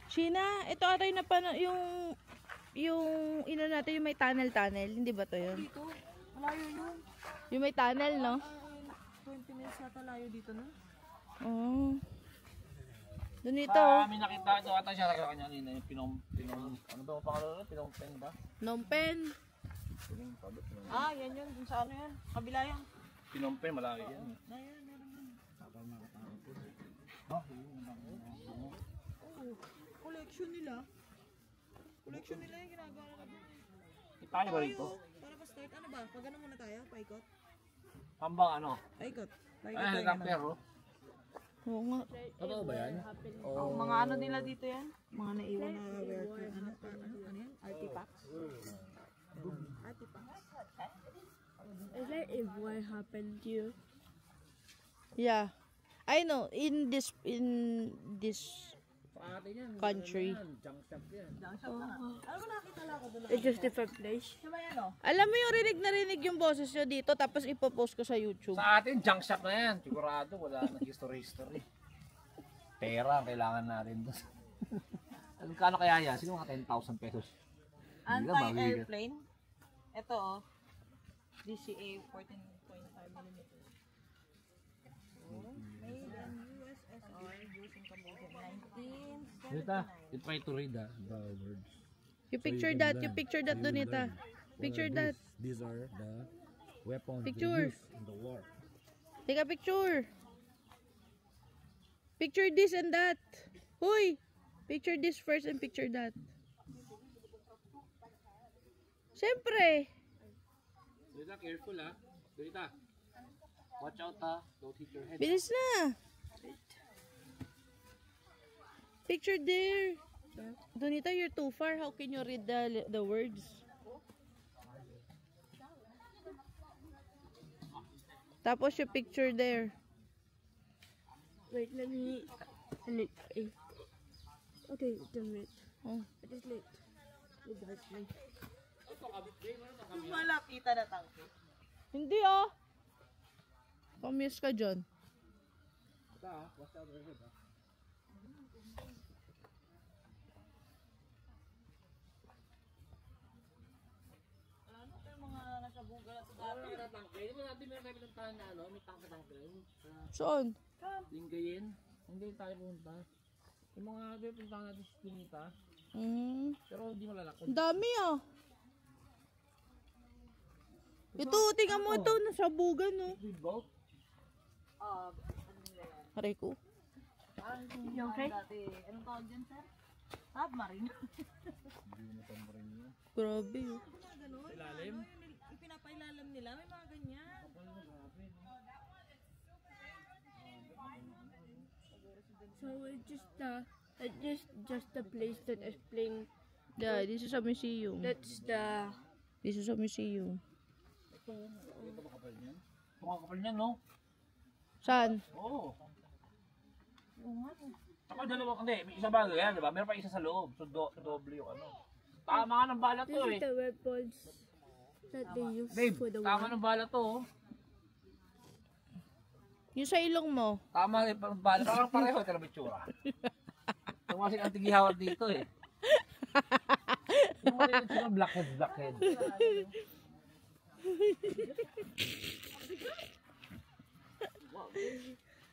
Sheena, ito ata yung yung ino natin, yung may tunnel. Hindi ba to yun? Dito, malayo yun. Yung may tunnel, no? 20 minutes nata layo dito, no? Oo. Doon ito. Kami nakita ito ata siya kanya kanina yung ano ba ang pangalan? Phnom Penh ba? Phnom Penh. Ah, yan yun. Dun sa ano yan? Kabila yan. Phnom Penh, malayo yan. Ayan, meron yun. Oh, Collection nila. Collection nila yung ginagawa nila. tayo ba rito? Para pa-start. Ano ba? Pag ano muna tayo? Paikot? Pambang ano? Paikot. Paikot Ay, tayo helicopter oh. Oo nga. Totoo ba yan? Ang mga ano nila dito yan? Mga naiwan na ano yan? Artifacts? Artifacts? Is that if what happened to you? Yeah. I know, in this country. Junk shop na nga. Ano ba nakita lang ako doon? It's just different place. Diba yan o? Alam mo yung rinig na rinig yung boses nyo dito, tapos ipopost ko sa YouTube. Sa atin, junk shop na yan. Sigurado, wala na history. Pera, kailangan natin doon. Kano kaya yan? Siguro mga 10,000 pesos. Anti-airplane. Ito o. DCA 14.5mm. Made in USSR, used in Cambodia 1979. Dita, you try to read the words. You picture that, Donita. Picture that. These are the weapons Picture. used in the war. Take a picture. Picture this and that. Hoy! Picture this first and picture that. Siyempre. Dita, careful ha. Dita, watch out ha. Don't hit your head. Bilis na. Picture there. Donita, you're too far. How can you read the words? Tapos yung picture there. Wait, let me. Okay, damn it. Oh. It is late. It is late. Malapita na tangke. Hindi ah. Pamiss ka dyan. Dita, watch out your head ha. Ano pa yung mga nasa bugal at dati? Di ba natin meron tayo pinuntahan na ano? May tangke. Saan? Linggayin. Hindi tayo punta. Yung mga pinuntahan natin sa Pinita. Pero hindi malalakot. Ang dami ah. Ito, tingnan mo ito. Nasa bugan no. Speedboat? Ano nila yan? Aray ko. Parang yung dati. Anong tawag dyan, sir? Submarine. Grabe oh. Ganun. Ilalim? Ipinapailalam nila. May mga ganyan. So it's just the place that is playing. Yeah, this is a museum. That's the. This is a museum. Mukhang kapal niyan, no? Saan? Oo. Saka dalawa, hindi, may isa bagay yan, di ba? Meron pa isa sa loob, so doble yung ano. Tama nga ng bala This to is eh. the weapons that they use Babe, for the tama war. ng bala to oh. Yung sa ilong mo. Tama ng bala, parang pareho, ito na bitsura. Tumasik ang tigihawat dito eh. Yung mga ito blackhead.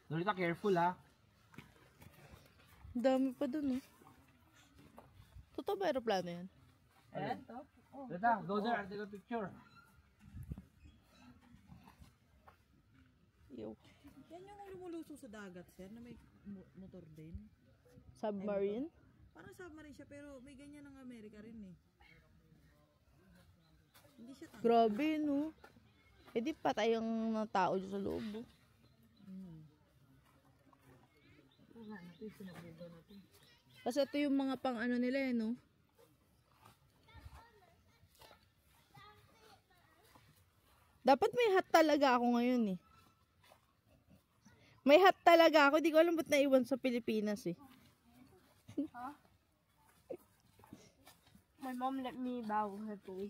Nolita, careful ha. Dami pa dun oh. Totoo ba aeroplano yan? Ayan, to. Nolita, go there, take a picture. Yo. Yan yung lumulusong sa dagat, sir, na may motor din. Submarine? Parang submarine siya, pero may ganyan ng Amerika rin eh. Hindi siya tangke. Grabe no. Eh di patay ang tao dyan sa loob oh. Kasi ito yung mga pang ano nila eh no. Dapat may hat talaga ako ngayon eh. May hat talaga ako. Di ko alam ba't naiwan sa Pilipinas eh. My mom let me borrow her toy.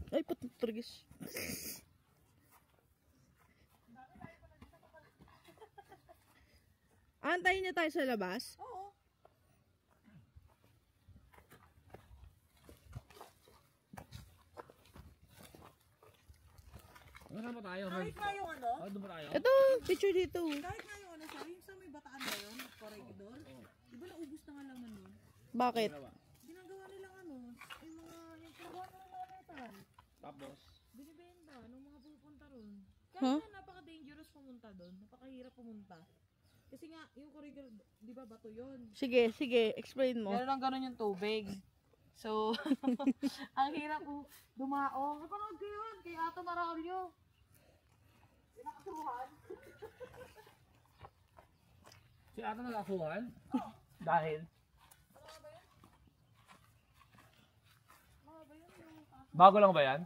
Ay, patutugis. Antayin niya tayo sa labas? Oo. Ano ba tayo? Kahit nga yung ano, Doon ba tayo? Ito, picture dito. kahit nga yung ano, sorry, yung sa may bataan ba yun? Corregidor? Di ba naubos na nga laman nun? Bakit? Ginagawa nilang ano, yung mga, yung pagawa ng mga metal. Tapos? Binibenta ng mga pupunta ron. Huh? Kaya nga napaka-dangerous pumunta doon. Napakahirap pumunta. Kasi nga, yung corridor, di ba bato yun? Sige, explain mo. Meron lang ganun yung tubig. So, ang hirap po dumaong. Napanood ko yun kay Ato Maraulio. Pinakasuhan. Si Ate nagkasuhan? Dahil? Bago lang ba yan?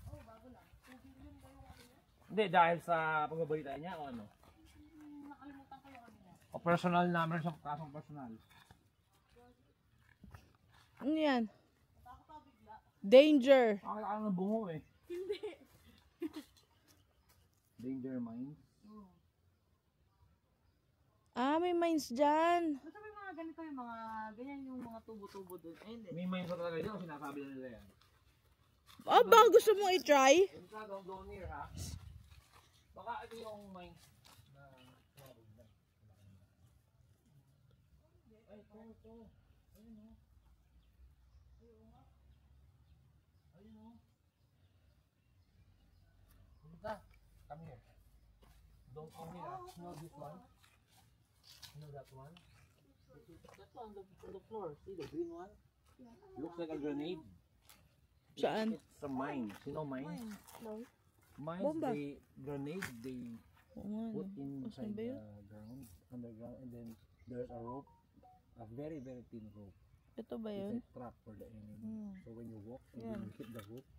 Oo, bago lang. Tubig yun ba yung ano niya? Hindi, dahil sa pagbabalita niya o ano? Nakalimutan ko yung ano niya. O personal namin sa kasong personal. Ano yan? Natakot ako bigla. Danger. Nakakala ng bungo eh. Hindi. Danger mine. Ah, may mines dyan. Basta may mga ganito yung mga, ganyan yung mga tubo-tubo doon. Ay, hindi. May mine sa talaga yun, sinasabi na nila yan. Ah, baka gusto mong i-try? Yung ka, don't go near ha. Baka ito yung mine na marunod na. Ay, ito. Ayun o. Ayun o. Pumunta. Come here. Don't come here ha. You know this one? You know that one? That one on the floor. See the green one? Looks like a grenade. Saan? It's a mine. You know mine? No. Mines, Bomba. they grenade, they Oo nga, put no. inside Asan ba the yun? ground, underground, and then there's a rope, a very, very thin rope. Ito ba It's yun? a trap for the enemy. Hmm. So when you walk, and Yeah. when you hit the rope,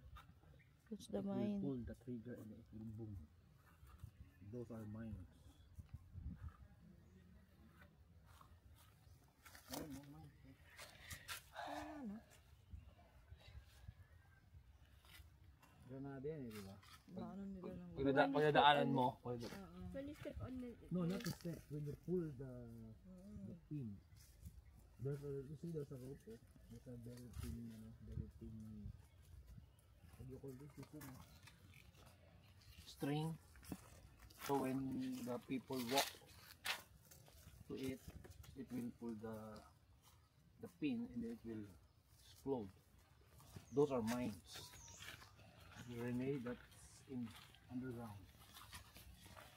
It's the it will mine. pull the trigger and it will boom. Those are mines. Ayun, no, mines. Granada yan eh, di ba? Ano nila ng Pagdadaanan mo, When you step on the no, not the step. When you pull the pin, there's a, you see there's a rope. Eh? There's a very thin, very thin. What do you call this? String. So when the people walk to it, it will pull the pin and it will explode. Those are mines. Grenade that's in underground.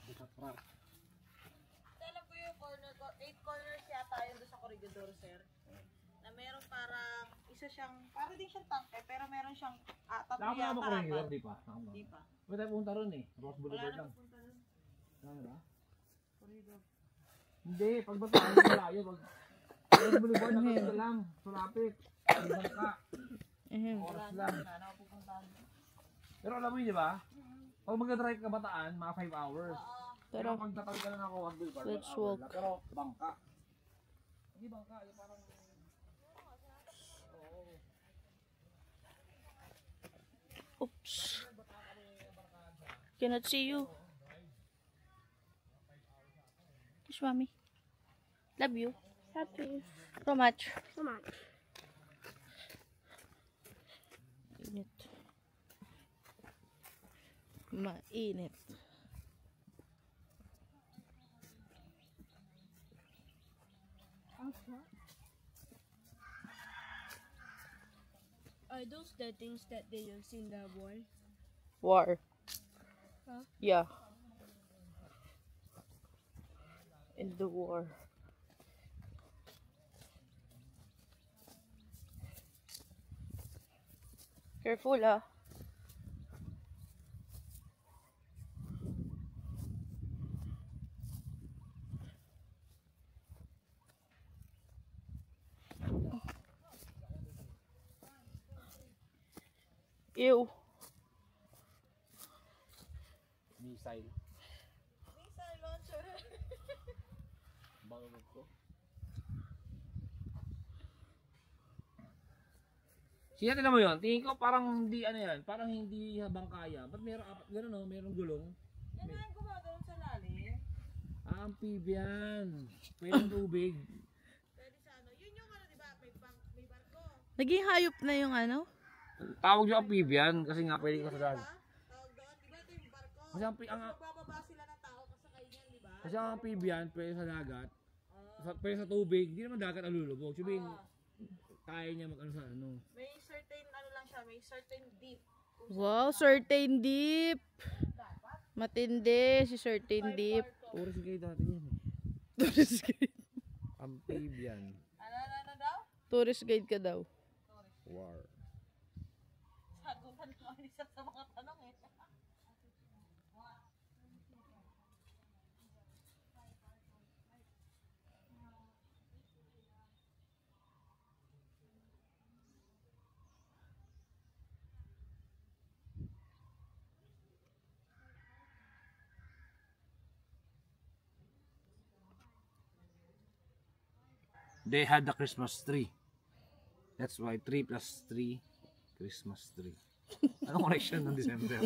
There's a trap. Alam ko yung corner ko, 8 corners yata yun doon sa corridor, sir. Na meron parang, isa siyang, parang din siyang tangke, pero meron siyang tatlo Nakapala yata. mo corridor, apat. di pa? Nakapala. Di pa. Pwede tayo punta ron eh. Ross Wala Boulevard na lang. pupunta doon. Ano ba? Corridor. Hindi, pagbataan mo malayo. Ross Boulevard lang ito lang. Sulapit. Isang ka. Oras lang. Wala na pupuntahan. Pero alam mo yun, di ba? Pag mag-drive ka bataan, mga 5 hours. Pero Tara, pag tatawid ka na ng Ross Boulevard, Let's 1 hour walk. lang. Pero bangka. Hindi bangka, yung parang... oops. Cannot see you. Kiss mommy. Love you. happy. So much. So much. Init. Mainit. Are those the things that they use in the war? War. Huh? Yeah. In the war. Careful, ah. Ew. Missile. Missile launcher. Bangunod ko. Siya, tignan mo yun. Tingin ko parang hindi ano yan. Parang hindi habang kaya. Ba't meron apat gano'n no? Merong gulong. Yan nga yung gumagano'n sa lalim. Amphibian. Pwede tubig. Pwede sa ano. Yun yung ano, di ba? May barko. Naging hayop na yung ano? Tawag yung amphibian kasi nga pwede ka sa dagat. Tawag doon. Di ba ito yung barko? Kasi Magbababa sila ng tao kasakay niyan, di ba? kasi ang amphibian pwede sa dagat. Pwede sa tubig. Hindi naman dagat ang lulubog. Sabihin, kaya niya mag-ano sa ano. May certain ano lang siya. May certain deep. Wow, certain deep. Matindi si certain deep. Tourist guide natin yan eh. Tourist guide. Amphibian. Ano daw? Tourist guide ka daw. War. Sagutan ko ang isa sa mga tanong eh. They had the Christmas tree. That's why 3 plus 3, Christmas tree. Anong correction ng December?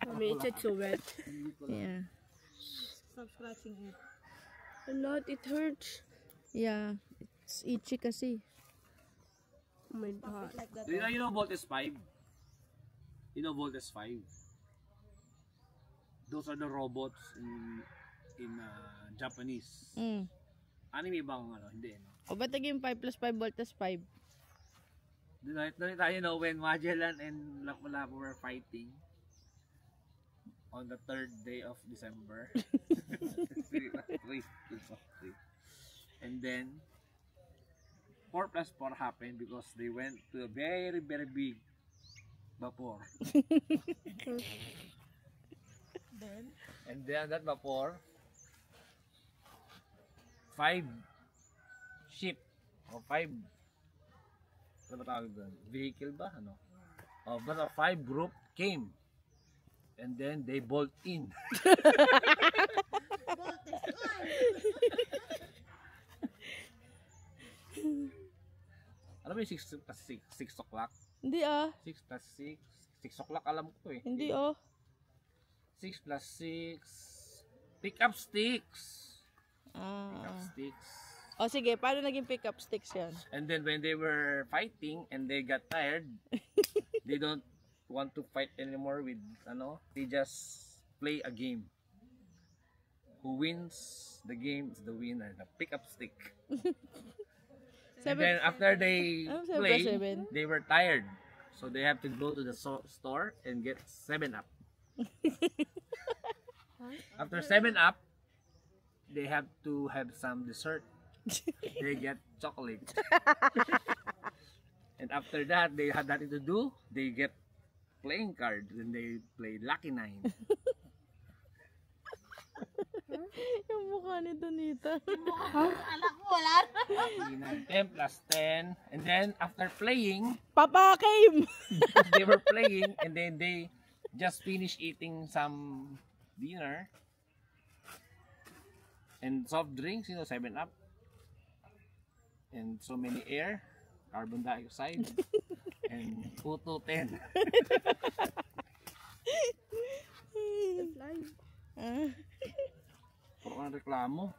Mommy, it's so wet. Yeah. Stop scratching it. A lot, it hurts. Yeah. It's itchy kasi. Oh my god. Like that. You know Voltes 5? You know Voltes 5? Those are the robots in Japanese. Mm. Anime bang ano? Hindi, no? O ba't naging 5 plus 5 volts 5? Doon tayo, no, when Magellan and Lapu-Lapu were fighting on the 3rd day of December. And then 4 plus 4 happened because they went to a very, very big vapor. And then that vapor, 5 ship o 5 ano ba tawag doon? Vehicle ba? Ano? Oh, but a 5 group came and then they bolt in. Alam mo yung 6 plus 6 o'clock? Hindi ah. 6 plus 6 o'clock alam ko eh. Hindi oh. 6 plus 6 pick up sticks. Pick up Ah. sticks. O sige, paano naging pick up sticks yan? And then when they were fighting and they got tired, they don't want to fight anymore with they just play a game. Who wins the game is the winner, the pick up stick. And then after they play, they were tired. So they have to go to the store and get 7-Up. After 7-Up, they have to have some dessert. They get chocolate. And after that, they had nothing to do. They get playing cards and they play Lucky 9. Yung mukha ni Donita. Anak mo, wala. 10 plus 10. And then after playing, Papa came! they were playing and then they just finished eating some dinner. And soft drinks, 7-Up. And so many air, carbon dioxide, and Puto 10. Ah. Puro ka ng reklamo.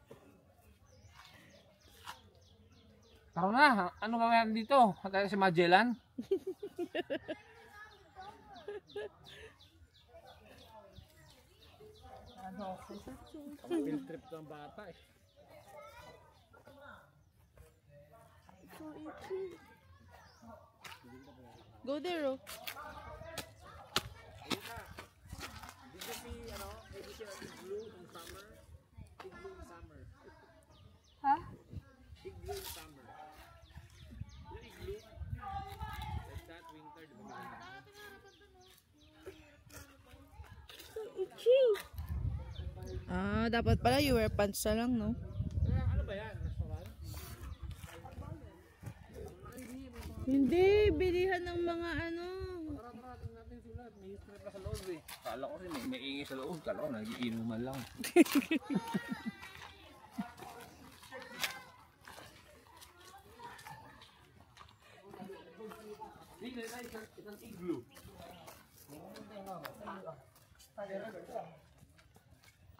Tara na, ano gawin dito? Tayo si Magellan? Field trip ng bata eh. Go there oh. Did you see, igloo in summer? Igloo in summer. Huh? Igloo in summer. Yung igloo, like that winter, di ba? So itchy. Ah, dapat pala you wear pants na lang, no? Ano ba yan? Restaurant? Hindi, bilihan ng mga ano. Tara, tingnan natin sila. May history pa sa loob eh. Kala ko rin may ingay sa loob. Kala ko nagiinuman lang. Isang igloo.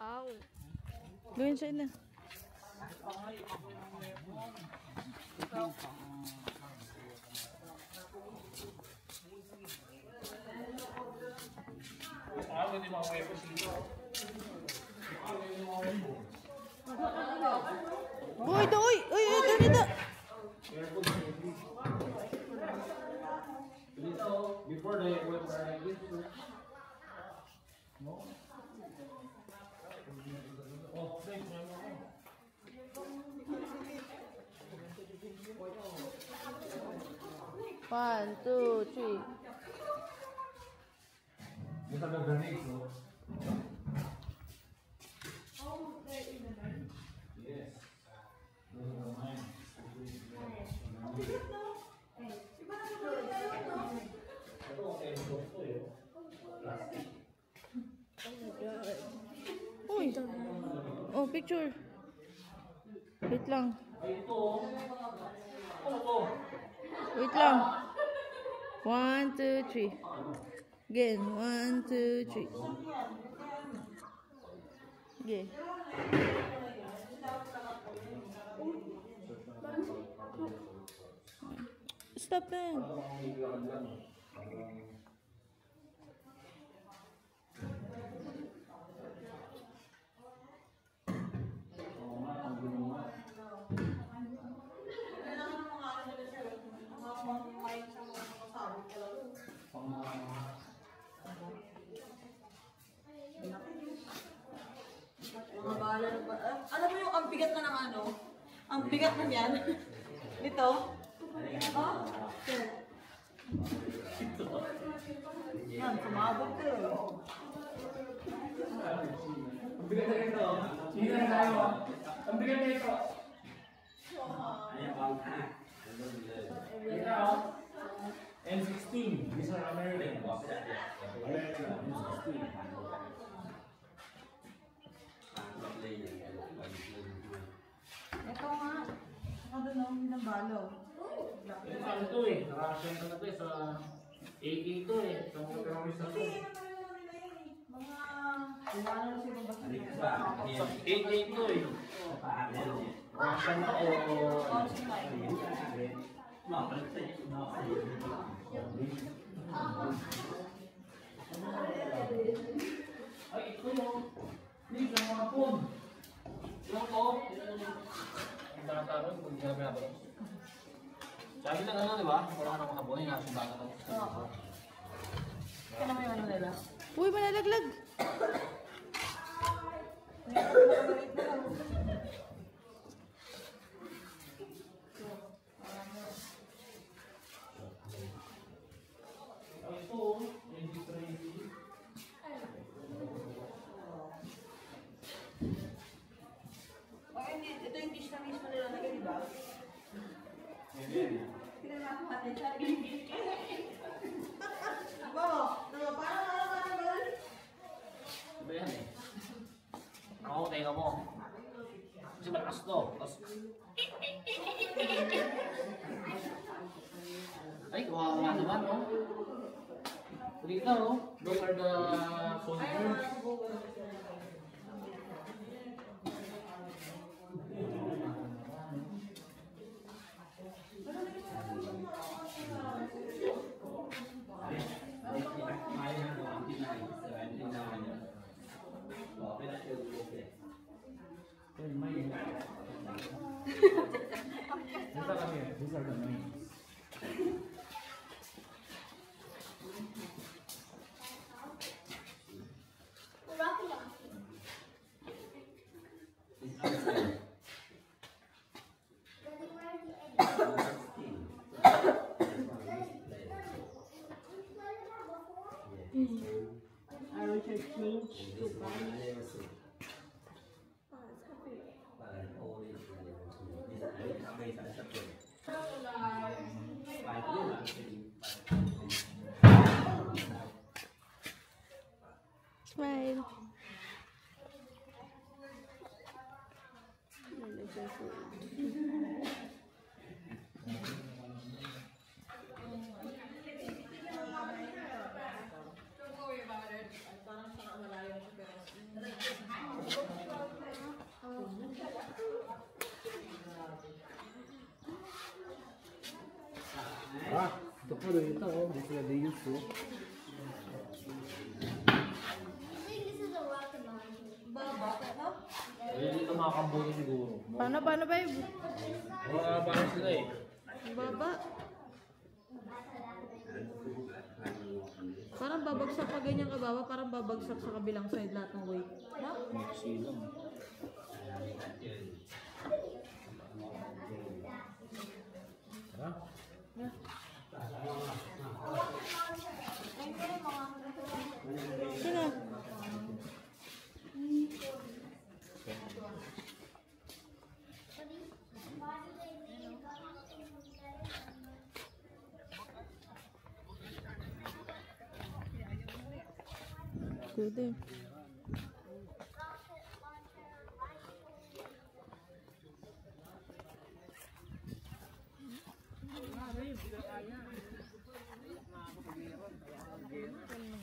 Ow. Gawin siya na. Uy, do, uy, uy, uy, ganito. Before they went like this, no? Oh, thanks, man. One, two, three. These are the grenades, no? Yes. Those are mine. Uy. Oh, picture. Wait lang. Wait lang. 1, 2, 3. Again. 1, 2, 3. Okay. Stop na. Mga bahala na ba? Alam mo yung ang bigat na ng ano? Ang bigat na yan. Ito. Oh? Yan, sumabog ko eh. Ang bigat na ito. Sige na tayo. Ang bigat na ito. N16. These are American. N16. Ito nga. Ano na ang binabalo? Ano to eh? Nakasyan ka na to eh sa AK to eh. Sa mga terrorist na to. Mga... Wala na siya ba? Sa AK to eh. Russian to o... Ay, ito yung... Hindi, yung mga phone. Yung to. Ang tataroon kung sinabi natin. Sabi lang ano, di ba? Wala ka ng mga phone, yung nasa bata to. Oo. Kaya naman yung ano nila. Uy, malalaglag. Ito yung dish na mismo nila na di ba? Pinanako natin siya. Diba yan eh? Ako, teka mo. Kasi malakas to. Tapos... Ay, kawawa naman, no? Dito, no? Those are the soldiers. These are the names. I will change to Smile. Parang sa malayo siya pero Ito po, dito, oh. This is the use to. Dito mga kambono siguro. Paano babe? Parang sila eh. Baba. Parang babagsak pa ganyan kababa, parang babagsak sa kabilang side lahat ng weight. No? Silang. Sino? Pwede.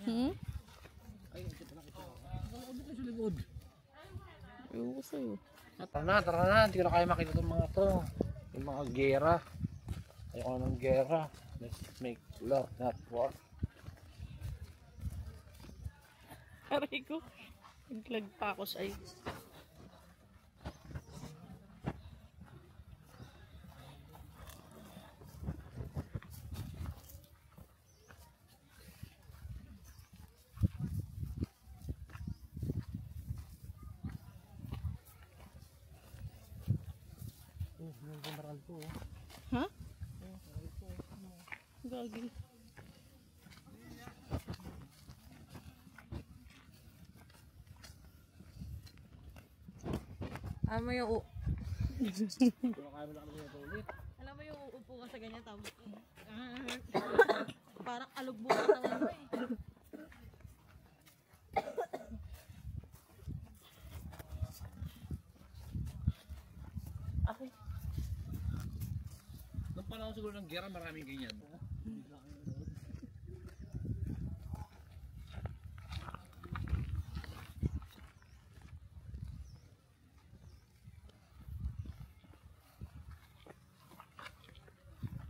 Hmm? Ewan ko sa'yo. Tara na. Hindi ko na kaya makita itong mga to. Yung mga gera. Ayoko na ng gera. Let's make love, not war. Aray ko. Naglag pa ako sa'yo. Ha? Gagi. Alam mo yung alam mo yung uupo ka sa ganyan tapos parang alugbo ka sa mo eh. Okay. Nung panahon siguro ng gera, maraming ganyan.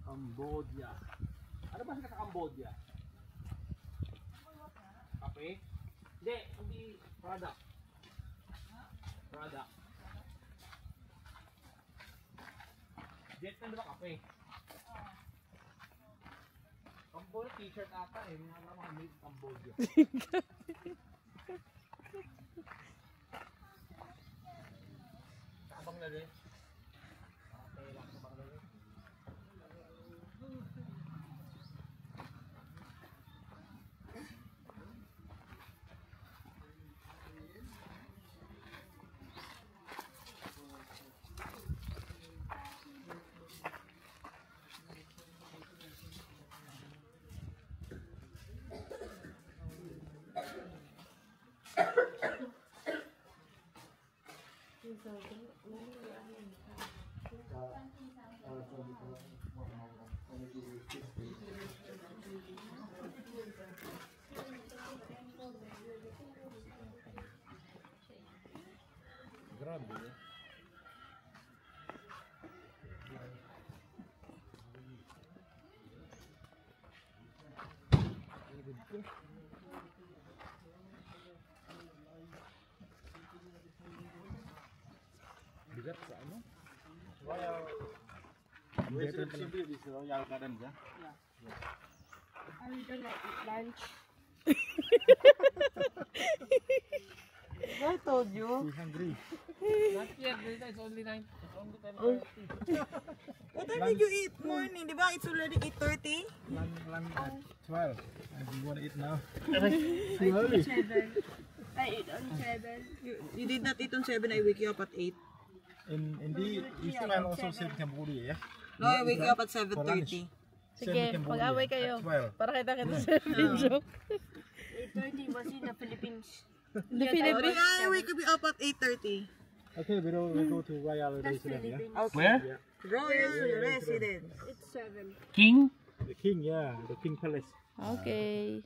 Cambodia. Ano ba sa Cambodia? Kape? Hindi product. Product. Jet na ba kape? Cambodia t-shirt ata eh. Mga alam mga made Cambodia. Kabang na din. Okay lang sa Bangladesh. Grabe. Bigat sa ano? Royal Garden ya? I'm gonna eat lunch. I told you. We're hungry. Not yet, it's only 9. It's only 10:30. What time did you eat morning? Di ba it's already 8:30? Lunch at 12. And we want to eat now. I eat 7. I eat on 7. You did not eat on 7, I wake you up at 8. Indeed, you still also serve Cambodia, yeah? No, I wake you up at 7:30. Sige, mag-away kayo. At 12. Para kita sa video. 8:30 was in the Philippines. The Philippines. I wake you up at 8:30. Okay, we go to Royal That's Residence, yeah? Philippines. Where? Royal Residence. It's 7. King? The King, yeah. The King Palace. Okay.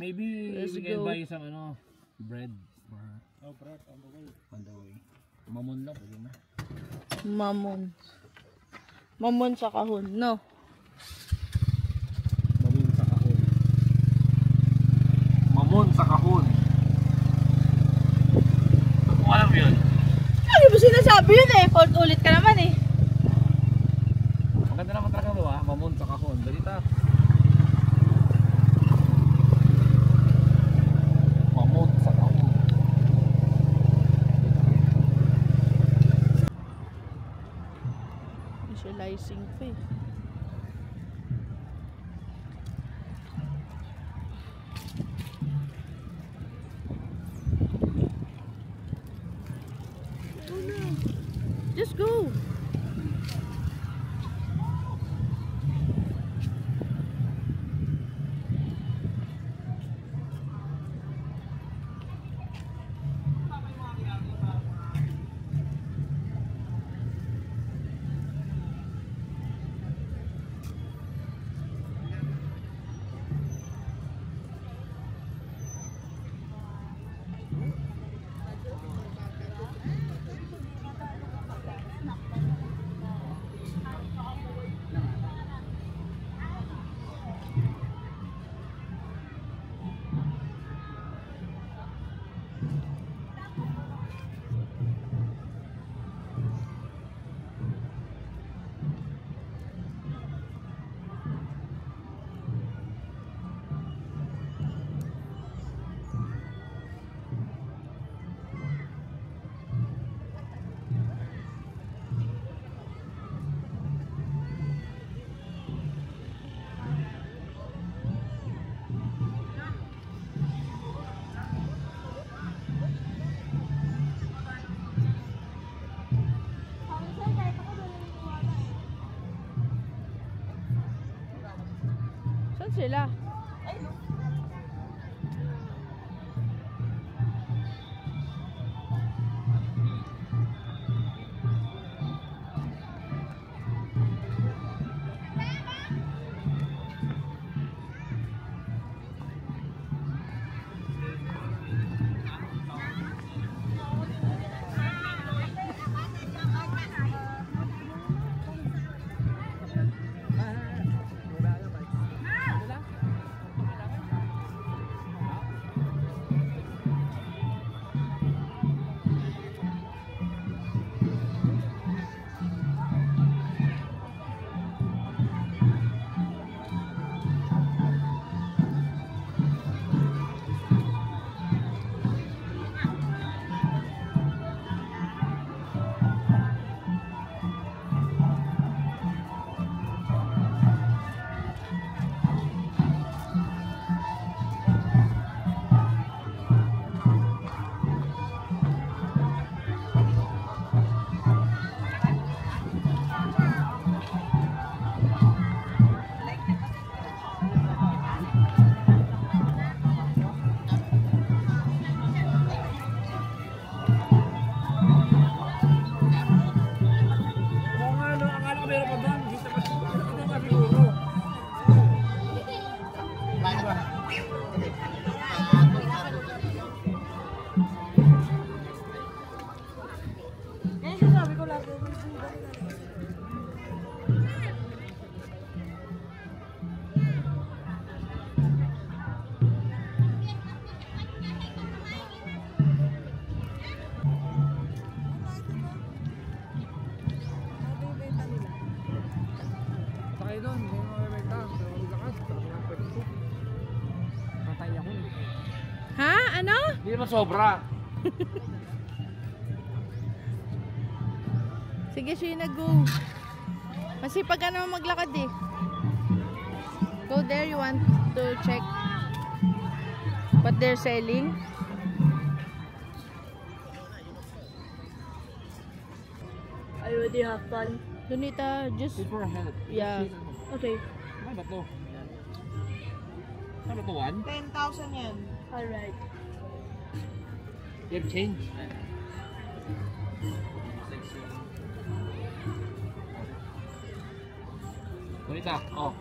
Maybe Let's we can go. buy some bread. Oh, bread on the way. On the way. Mamon lang, pwede na. Mamon. Mamon sa kahon, no? Mamon sa kahon. Kung alam mo yun. Ano mo sinasabi yun eh? Fault ulit ka naman eh. Maganda naman talaga mo ha. Mamon sa kahon. Dalita. Mamon sa kahon. Visualizing pa eh. Just go. Saan sila? Ha? Ano? Hindi naman sobra. Sige, Sheena, go. Masipag ka naman maglakad eh. Go there, you want to check what they're selling? I already have fun. Donita, just... It's for help. Yeah. Okay. Ano ba to? Ano ba to, one? 10,000 yan. Alright. You have change? Bonita, oh.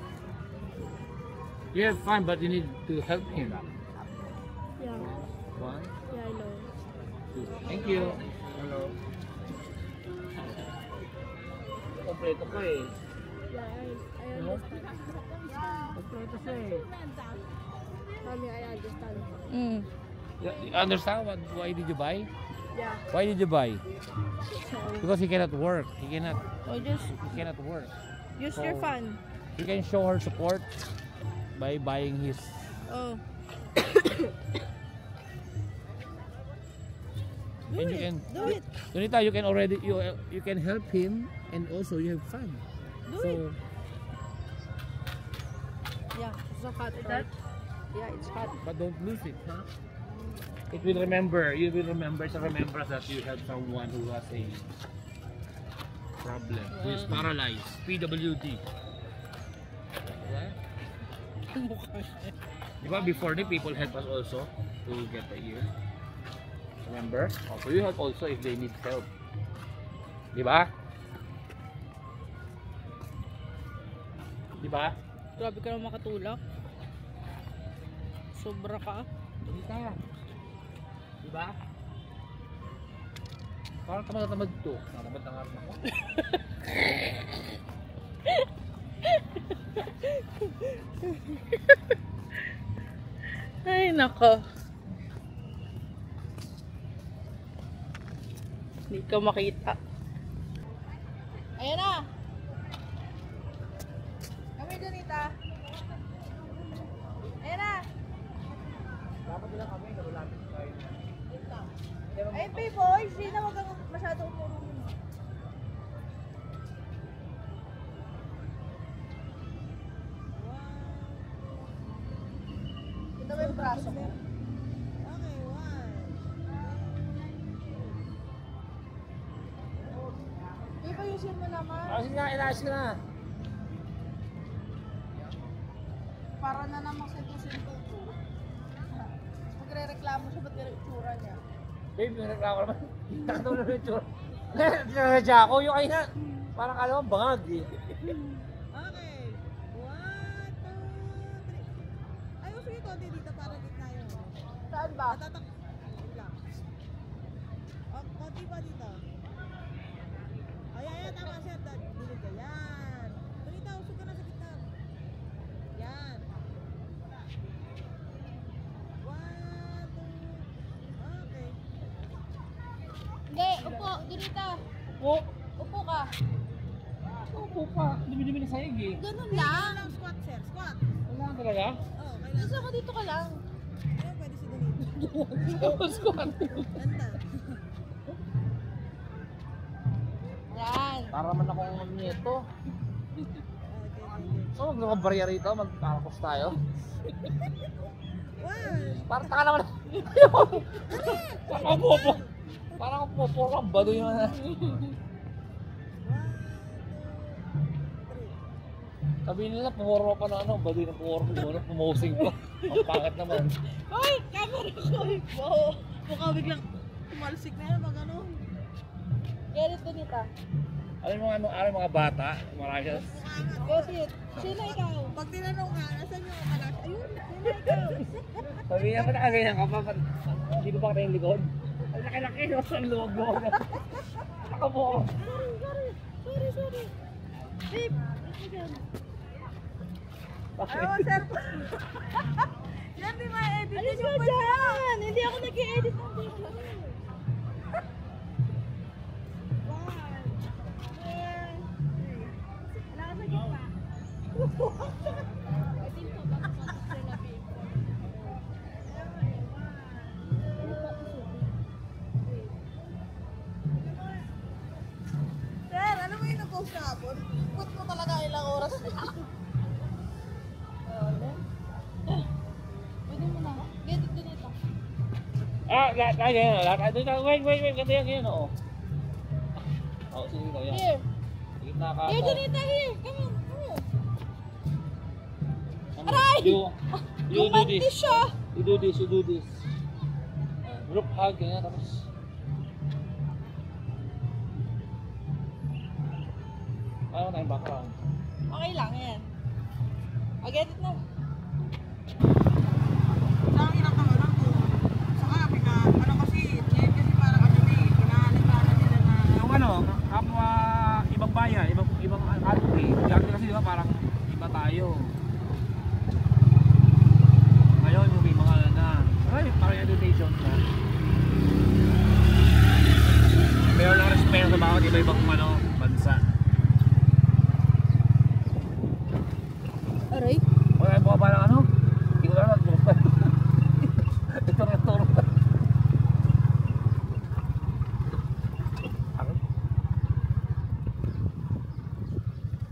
You have fun, but you need to help him. Yeah. One, Yeah, I know. two. Thank you. Hello. Kompleto ko eh. Yeah, I understand. Kompleto siya eh. Mommy, I understand. Mm. You understand why did you buy? Yeah. Why did you buy? So, Because he cannot work. He cannot work. Use So- your fun. You can show her support by buying his. Oh. And you can. Do it. Donita, you can already you can help him and also you have fun. Do So it. Yeah, it's so hot. Right? Yeah, it's hot. but don't lose it, huh? It will remember. You will remember. It's a remembrance that you have someone who has a problem, who is paralyzed, PWD. Diba before the people help us also to get the ear. Remember? Also you help also if they need help. Diba? Diba? Grabe ka naman makatulak. Sobra ka. Dita. Diba? Parang tamad-tamad to. Tamad ng arma ko. Ay, nako. Hindi ka makita. Ayan na. Kami, Donita. Ayan na. Dapat nila kami, nalapit tayo. Ayun, boy. Sino wag kang masyadong umurong. Ito ba yung braso mo? Okay, one. Iba yusin mo naman. Sige na, inasin na. Para na namang sinto-sinto ko. Magre-reklamo siya, ba't yung itsura niya? Babe, yung nagkakaw naman. Nakatulog na yung tsura. Nanadya ako yung ayun na. Parang alam mo, bangag eh. Okay. 1, 2, 3. Ay, sige, konti dito para gitna yun. Saan ba? Wait lang. Konti pa dito. Ayan, tama sir. Dilig ka. Yan. Tunita, usog ka na sa gitna. Yan. 1, 2. Okay. Hindi, upo. Donita. Oh, Upo ka. upo pa. Dumi-dumi na sahig eh. Ganun Lang. lang. Squat, sir. Squat. Wala talaga? Oh, kailangan. Gusto ko dito ka lang. Ayun, pwede si Donita. Squat. Ganda. Yan. Para man akong nito. Okay. So, magkakabarya rito, magkakapos tayo. One. Parang taka naman. Parang ako po. Parang ako po. Parang baduy naman. Sabi nila, pumuro pa na ano, baduy na pumuro. Pumosing pa. Ang pangat naman. Hoy! Camera ko! Mukha biglang tumalsik na yan, mag ano. Get it, Donita. Alam mo ano mga bata, marami siya. Get it. Sino ikaw? Pag tinanong ka, nasan yung kalas? Ayun, sino ikaw? Sabi niya, ba't nakaganyan ka pa? Hindi ko pa kita yung likod. Ang laki-laki, no? Ang luwag-luwag na. Ako po. Sorry. Babe. Ayaw mo, sir. Yan, di ma-edit Alis yung ka dyan! Hindi ako nag-i-edit ng video. Sir, alam mo yung nag-post kahapon? Put mo talaga ilang oras. Pwede mo na. Get it, Donita. Wait, ganyan, oo. Oo, sige ko, yan. Here. Sige na ka. Here, Donita, here. Come on. Ano? Aray! You do this. siya. You do this. Group hug, ganyan, tapos. Ayaw na yung background. Okay lang, yan. Get it na. Saan ang ilang tangan ko? Saka, ano kasi, yan kasi parang ano na eh, pinahalimanan nila na... Yung ano, kapwa ibang bayan, ibang country, dati kasi di ba parang iba tayo. Ngayon yung ako dito ibang bansa. Aray. Wala mo ba ng ano? Hindi ko lang nagturo pa. Ito na nagturo pa.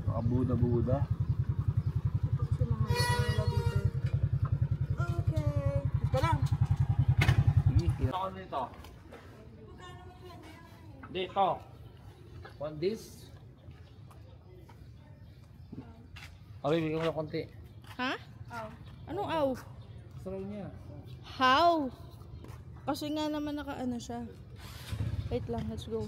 Mga Buda-Buda. Kasi mga nila dito. Okay. Ito lang. Sige, ako nito. Dito. One this. Okay, bigyan mo na konti. Ha? Oh. Anong aw? Sarap niya. How? Kasi nga naman naka-ano siya. Wait lang, let's go.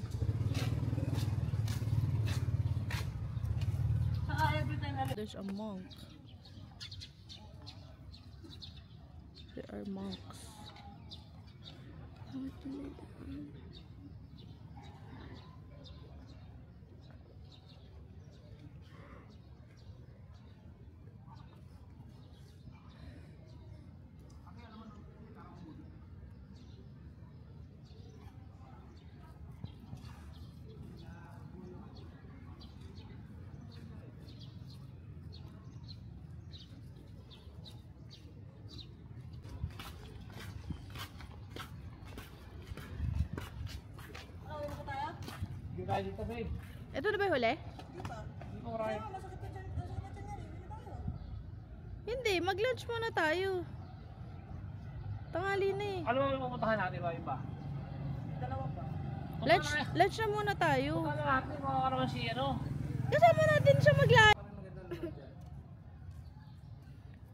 Saka every time na There's a monk. There are monks. How to lay down? Hindi tayo dito, babe. Ito na ba yung huli? Hindi ko marami. masakit pa dyan. Masakit na dyan yan. Hindi tayo. Hindi, mag-lunch muna tayo. Tanghali na eh. Ano yung pupuntahan natin ba iba? Dalawa pa. Lunch na muna tayo. Punta na natin, makakaroon si ano. Kasama natin siya mag-lunch.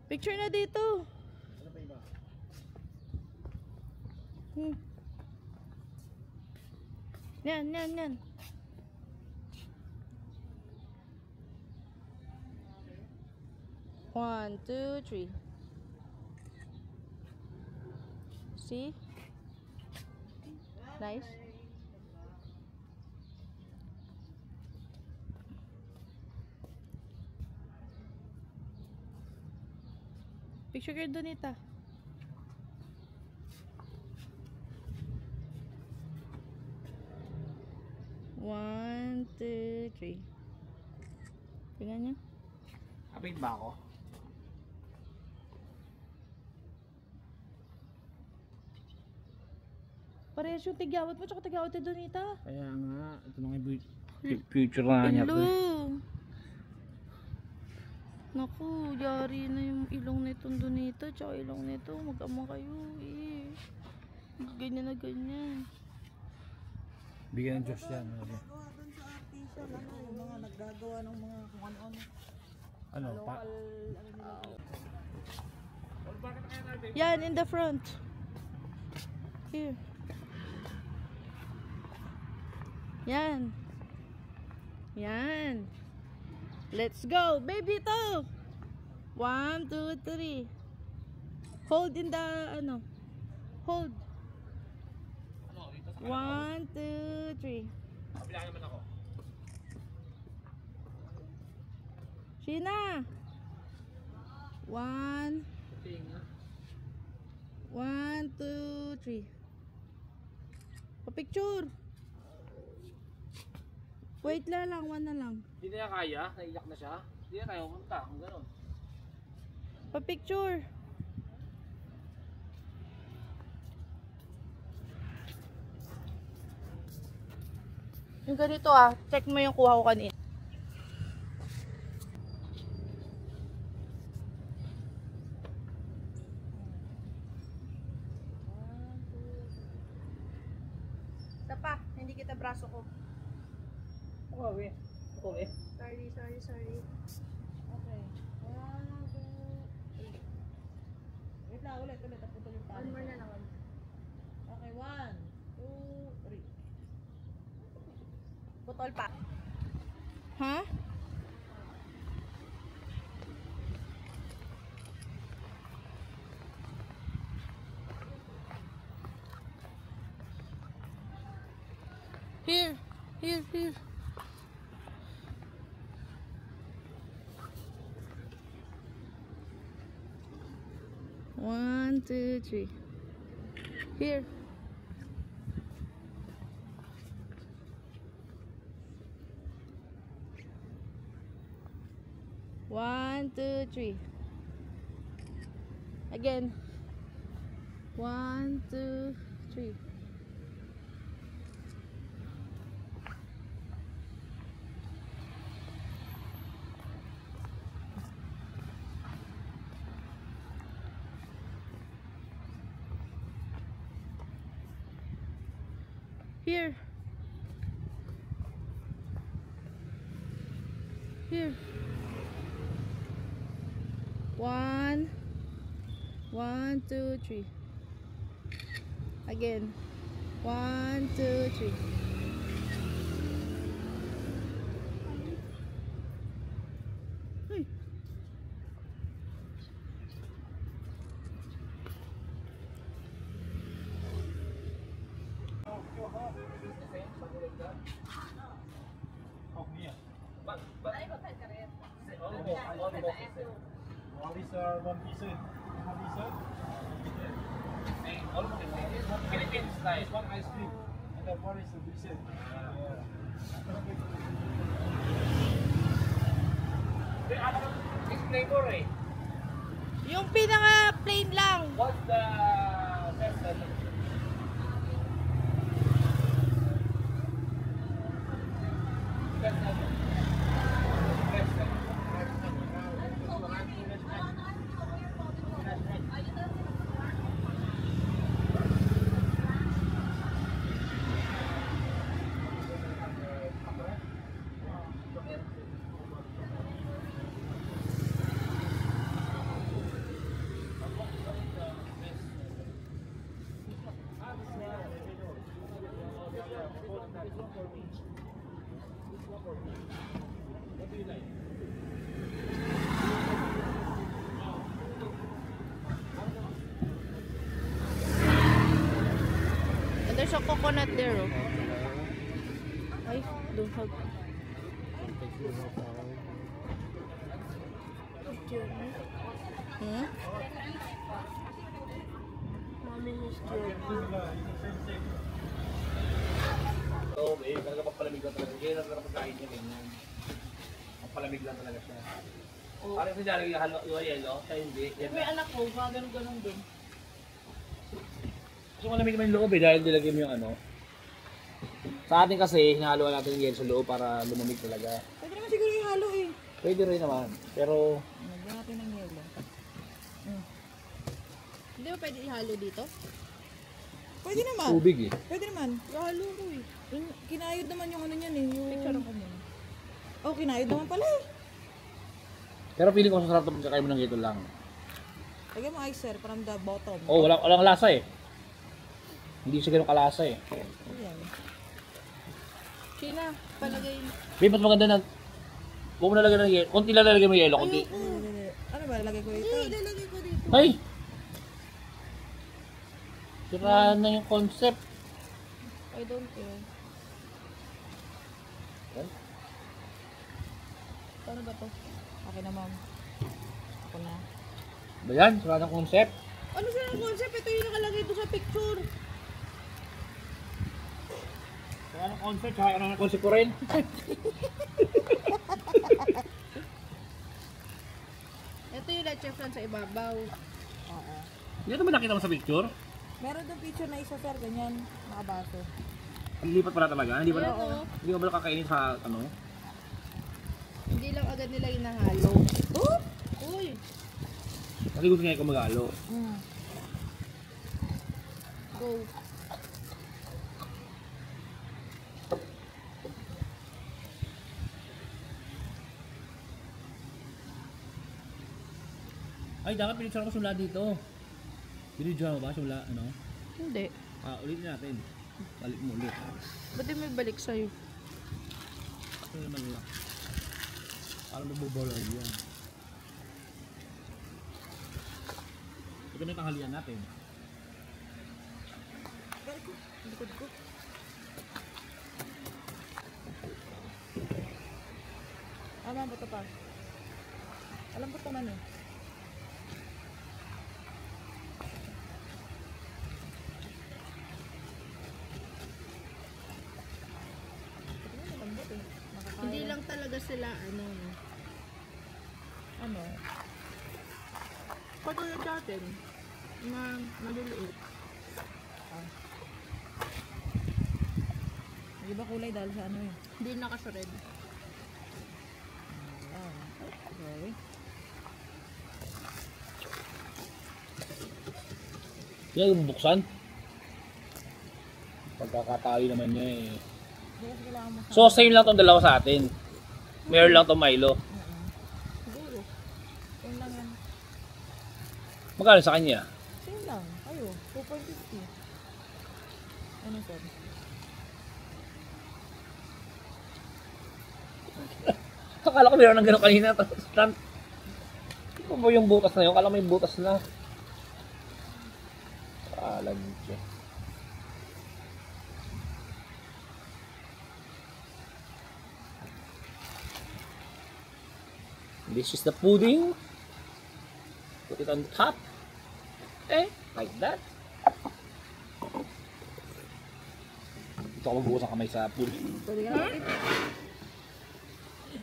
Picture na dito. Ano pa iba? Yan. One, two, three. See? Nice. Picture kayo Donita. One, two, three. Tingnan nyo. Kapit ba ako? Parehas yung tigyawat mo tsaka tigyawat ni Donita. Kaya nga, ito na nga future na niya. Hello. Naku, yari na yung ilong nitong Donita tsaka ilong nito. Mag-ama kayo eh. Ganyan na ganyan. Bigyan ng Diyos yan. Gagawa dun sa artisan. Ano, yung mga naggagawa ng mga kung ano-ano. Ano? Local, ano nila. Yan, in the front. Here. Yan. Yan. Let's go, baby to. 1, 2, 3. Hold in the, ano. Hold. 1, 2, 3. Kapila naman ako. Sheena. 1, 2, 3. Pa-picture. Wait lang, 1 na lang. Hindi na kaya, naiyak na siya. Hindi na tayo pumunta, kung gano'n. Pa-picture. Yung ganito check mo yung kuha ko kanina. Isa pa, hindi kita braso ko. Okay. Okay. Sorry. Okay. 1, 2, 3. Wait lang, ulit. Taputol yung paano. One more na lang. Okay, 1, 2, 3. Putol pa. Ha? Here. 1, 2, 3. Here. 1, 2, 3. Again. 1, 2, 3. Here. Here. 1, 1, 2, 3. Again. 1, 2, 3. Hey. All these are one piece. One piece. Philippines style. One ice cream. And that one is a piece. This flavor eh. Yung pinaka plain lang. What's the best seller? Best seller. Best seller. And there's a coconut there, oh. Ay, don't have. Hmm? Mommy is good. Oo, eh, talaga pampalamig lang talaga. Kaya lang talaga pagkain niya ganyan. Pampalamig lang talaga siya. Parang sa dyan, yung yelo, siya hindi. May anak ko, ganun din. So malamig naman yung loob eh, dahil nilagay mo yung ano. Sa atin kasi, hinahaluan natin yung yelo sa loob para lumamig talaga. Pwede naman siguro yung halo eh. Pwede rin naman, pero Lagyan natin ng yelo. Hindi ba pwede ihalo dito? Pwede naman. tubig eh. Pwede naman. Halo ko eh. Kinayod naman yung ano niyan eh. Yung... Picture ko muna. Oh, kinayod naman pala eh. Pero feeling ko masarap ito pagkakain mo ng ito lang. Lagyan mo ice sir from the bottom. Oh, walang lasa eh. Hindi siya ganun kalasa eh. Ayan. China, palagay. Babe, mas maganda na, huwag mo nalagyan ng yelo. Kunti lang nalagyan mo yung yelo, kunti. Ano ba? Lagay ko ito? Ilalagay ko dito. Ay! Sira na yung concept. I don't care. Paano ba to? Okay na ma'am. Ako na. Ba yan? Sira na yung concept. Ano siya ang concept? Ito yung nakalagay ito sa picture. Sira na yung concept, saka ano yung concept ko rin. Ito yung leche flan sa ibabaw. Oo. Hindi ito ba nakita mo sa picture? Meron doon picture na isa sir, ganyan, nakabaso. Lilipat pala talaga? Hindi ba Ayan, oh. hindi mo ba kakainin sa ano? Hindi lang agad nila inahalo. Oh! Uy! Kasi gusto niya ikaw mag-alo. Go. Ay, dapat pinicture ko sumula dito. Binidyo mo ba sumula, ano? Hindi. Ulitin natin. Balik mo ulit. Ba't di may balik sa'yo? Ito naman lang. Parang nagbobola yan. Ito na yung tanghalian natin. Likod ko. Ma'am, bato pa. Alam ko naman eh. Hindi lang talaga sila, ano. ano. Patulad natin. Na maliliit. Di ba kulay dahil sa ano eh? Hindi nakasured. Okay. Yan yung buksan. Pagkakatayo naman niya eh. Hindi kasi kailangan mo So, same lang itong dalawa sa atin. Meron lang itong Milo. siguro. Same lang yan. Magkano sa kanya? Same lang. Ayo, 2.50. Ano sir? Akala ko meron ng gano'n kanina. Ano ba yung butas na yun? Akala may butas na. Alam siya. This is the pudding. Put it on top. Like that. Ito ako magbukas ang kamay sa pudding. Pwede ka natin.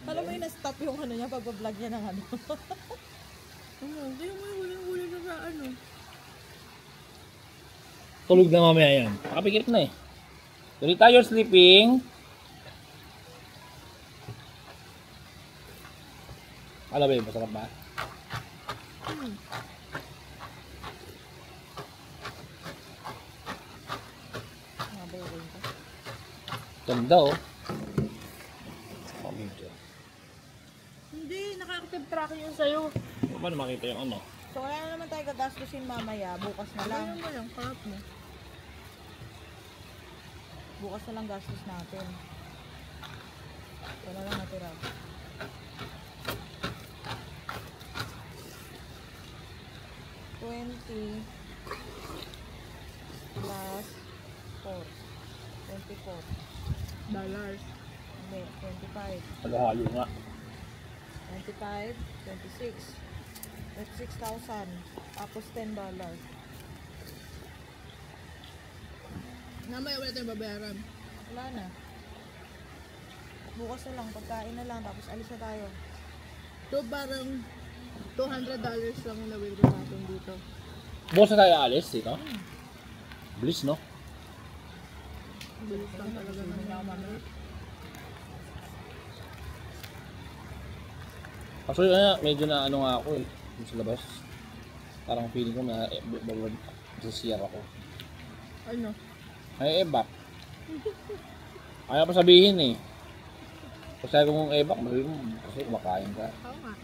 Alam mo yung na-stop yung ano niya, pag-vlog niya ng ano. Hindi mo yung huli na sa ano. Tulog na mamaya yan. Nakapikit na eh. Dorita, you're sleeping. Alam ba yun? Masarap ba? Mabayarin ka. Ganda oh. Oh, medyo. Hindi, naka-active tracking yun sa'yo. Paano makita yung ano? So wala na naman tayo gagastusin mamaya. Bukas na lang. Ano mo lang, karap mo. Bukas na lang gastos natin. Ito na lang natira. $20 plus 4. 24. Dollars. Hindi, 25. Halo-halo nga. 25, 26. That's 6,000. Tapos $10. Namaya wala tayong babayaran. Wala na. Bukas na lang, pagkain na lang, tapos alis na tayo. So parang $200 lang yung nawil ko natin dito. Bukas na tayo alis dito. Bilis no? Bilis lang talaga naman. Actually, medyo na ano nga ako eh. Sa labas. Parang feeling ko na sa CR ako. Ano? Ay, ebak. Ayaw pa sabihin eh. Kasi sabi ko mong ebak, kasi kumakain ka. Oo nga.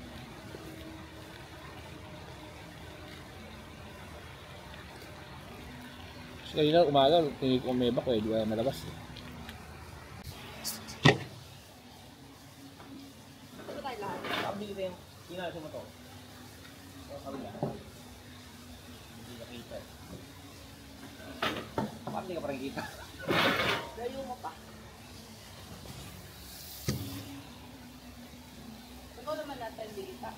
Kasi kanina umaga, tingin ko may ebak eh, di ba malabas eh. Sabi ko yung kinalas mo to. Sabi niya. Hindi nakita eh. Bakit hindi ka pa rin kita? Layo mo pa. Ikaw naman natin, Lita.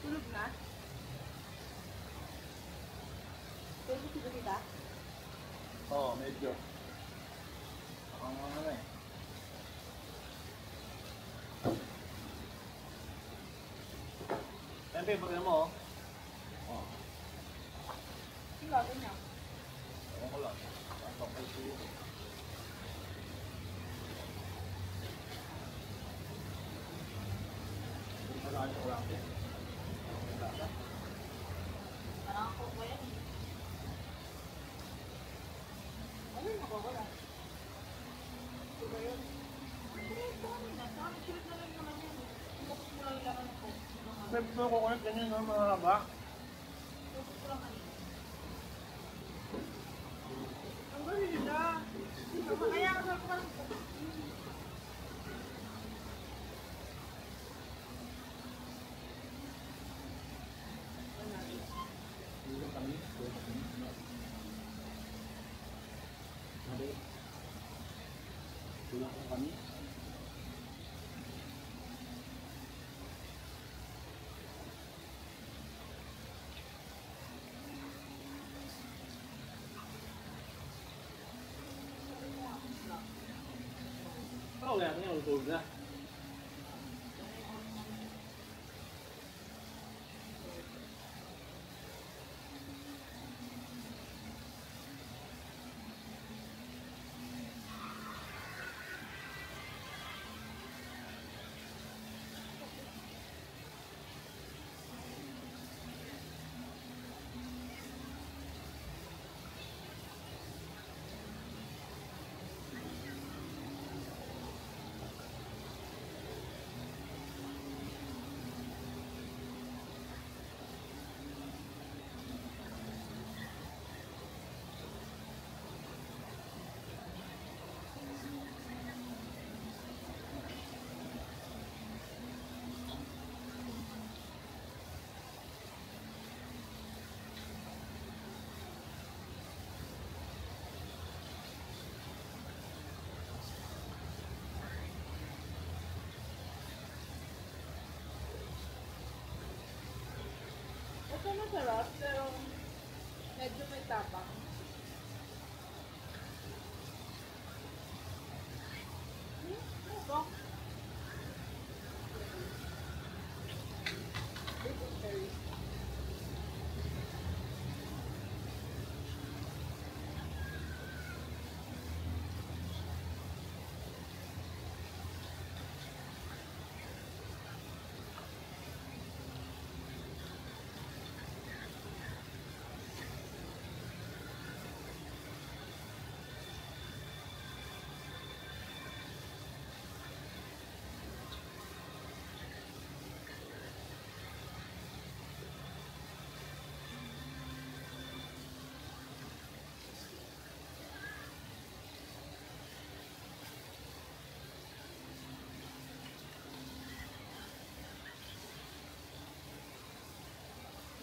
Tulog na? Tulog si Lita? Oo, medyo. Ang ano eh. Siyempre, pag mo oh. Yung gagawin niya. Ewan ko lang. Ang tokay siguro. Marami ko lang. Parang ako ko yan. Ano yung nakawala? Ito ba yun? Ito na. Saan? Sulit na lang naman yan. Focus mo lang yung laman ko. Pwede ko kukulit ganyan no, mga haba. Focus ko lang kanina. Ang galing nila. Kaya ka sa Tulak ko kami. Oo, kaya ito yung tulog na. Ito masarap, pero medyo may tapang. Ano to? Bacon curry.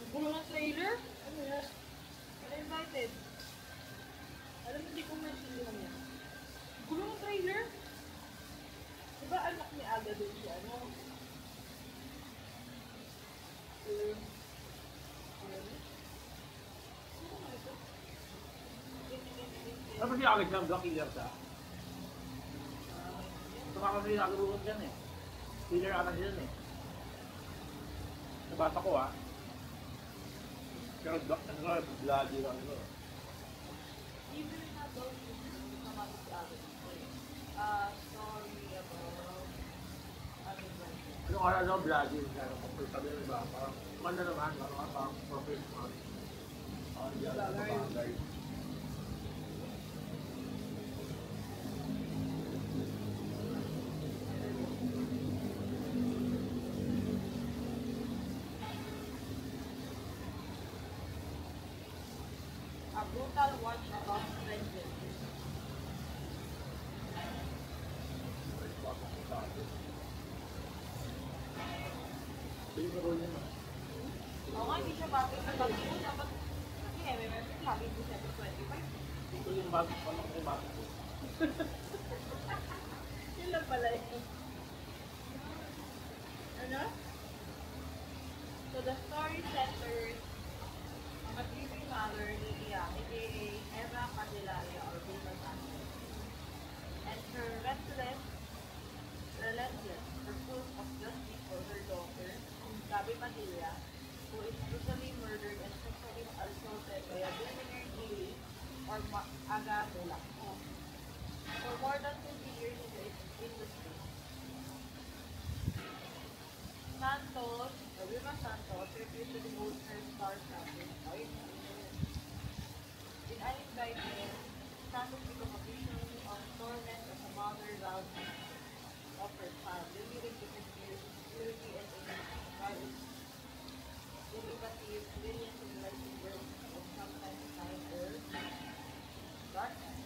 Gulo ng trailer? Ano yan? Uninvited. Alam mo, hindi ko maintindihan yan. Gulo ng trailer? Diba anak ni Aga doon siya, ano? Ano ba siya agad ng Black Killer sa? Tumakang siya nakagulat dyan eh. Killer anak dyan eh. Nabasa ko ah. Pero bloody lang ito. Even in adult movies, kamati si Aga. Story about adventure. Anong oras ako bloody? Kung sabi ng iba, parang kumanda naman, parang professional. Hindi alam sa bagay. A brutal watch about vengeance. Hindi ko rin yun. Oo nga, hindi siya bakit sa pag dapat kasi may message sabi December 25. Ito yung bago pa lang yung bago ko. Yun lang pala eh. Ano? So the story centers on a grieving mother, Lydia, aka Eva Candelaria or Vilma Santos, and her relentless pursuit of justice for her daughter, Gabby Padilla, who is brutally murdered and sexually assaulted by a billionaire Gili or Aga Velasco. For more than 20 years in the industry, Santos, or Vilma Santos, refused to devote her star status. In Unindicted, Santos became a vision of torment as a mother vowed of her child, limited to security and while its innovative, brilliant civilizing world of sometimes night or darkness.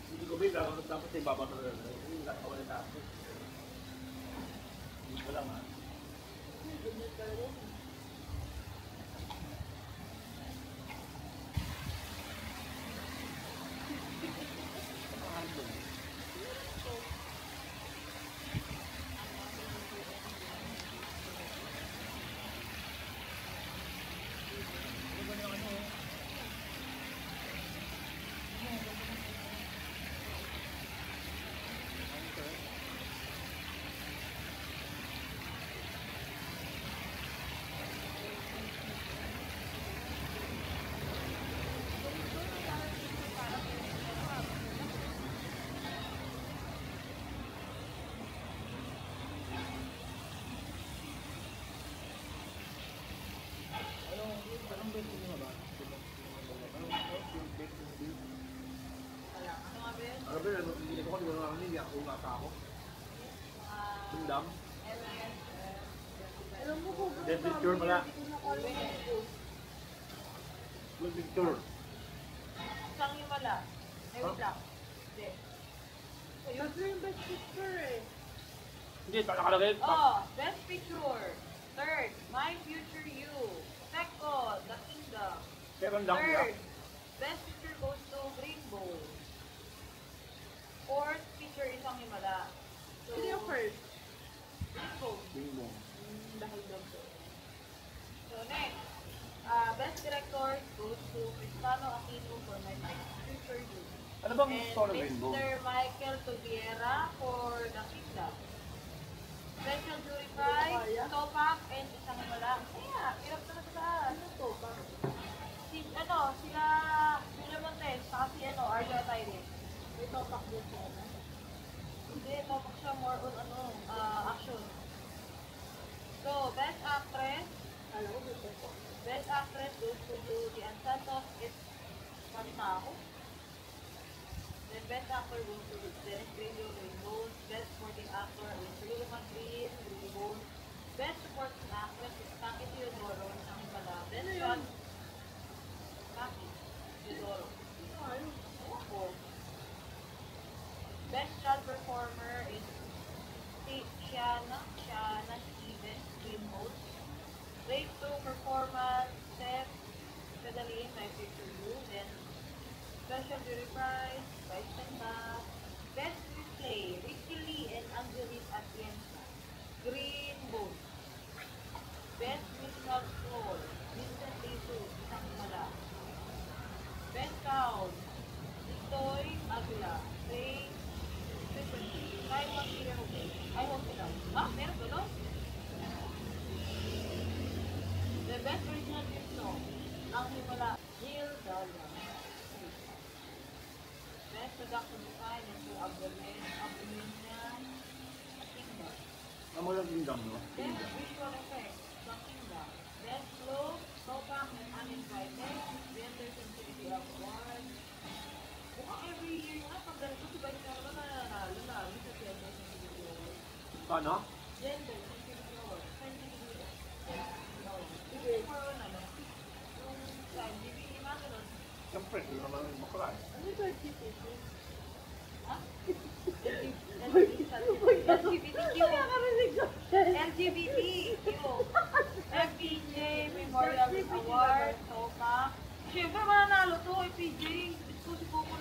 Hindi ko ba yung dapat sa ibaba na rin. Hindi ko wala tapos. Hindi ko lang ha. Ganyan talaga. niya kung nasa ako. Tundam. Alam mo kung Dead picture pala. Good picture. isang himala. Ay, wait lang. Hindi. Tatlo yung best picture eh. Hindi, nakalagay. Oh, best picture. Third, My Future You. Second, The Kingdom. Second lang nila. Third, best picture goes to Rainbow. Fourth picture, isang himala. So, Sino yung first? Rainbow. Bingo. Dahil doon to. So next, best director goes to Cristano Aquino for My Future You. Ano bang And gusto ng Rainbow? Mr. Michael Tobiera for The Kingdom. Special jury prize, Topak, and isang himala. Kaya, hirap na sa taas. Ano Topak? Sila Julia Montes, saka si Arjo Atayre. May Topak din siya. Hindi, Topak siya more on action. So, best actress. Best actress goes to Dian Santos. It's Panta ako. Then best actor goes to Dennis Grilo, Rainbow. Best supporting actor is Lulu Madrid, Rainbow. Best supporting actress is Kaki Teodoro, isang himala. Best shot, Kaki Teodoro. Ako. Best child performer is Shiana Stevens, Rainbow. Breakthrough performance, Steph Cadalin, My Future You. Then special jury prize, Vice Ganda. Best screenplay, Ricky Lee and Angeline Atienza. Green Boat. Best musical score, Vincent Jesus, isang himala. Best sound, Litoy Aguila. Ray Simon Hirobe. I hope you know. Meron ba no? The best original theme song, ang himala, Neil Dahlia. Best production design, Mr. Abdulinian, Kingdom. Ang mga kingdom, no? Best visual effects, The Kingdom. Best flow, Topak and Uninvited, the Anderson City Award. Mukhang every year nga, pag ganito, si Balik na naman nananalo na sa The Anderson City Award. Paano? Gender, City Award. Sige, for ano, yung time, hindi mga ganun. Siyempre, hindi naman bakla eh. Ano ba LGBTQ? Ha? LGBTQ. LGBTQ. FPJ Memorial Award. Topak. Siyempre, mananalo to, FPJ. Ito si Coco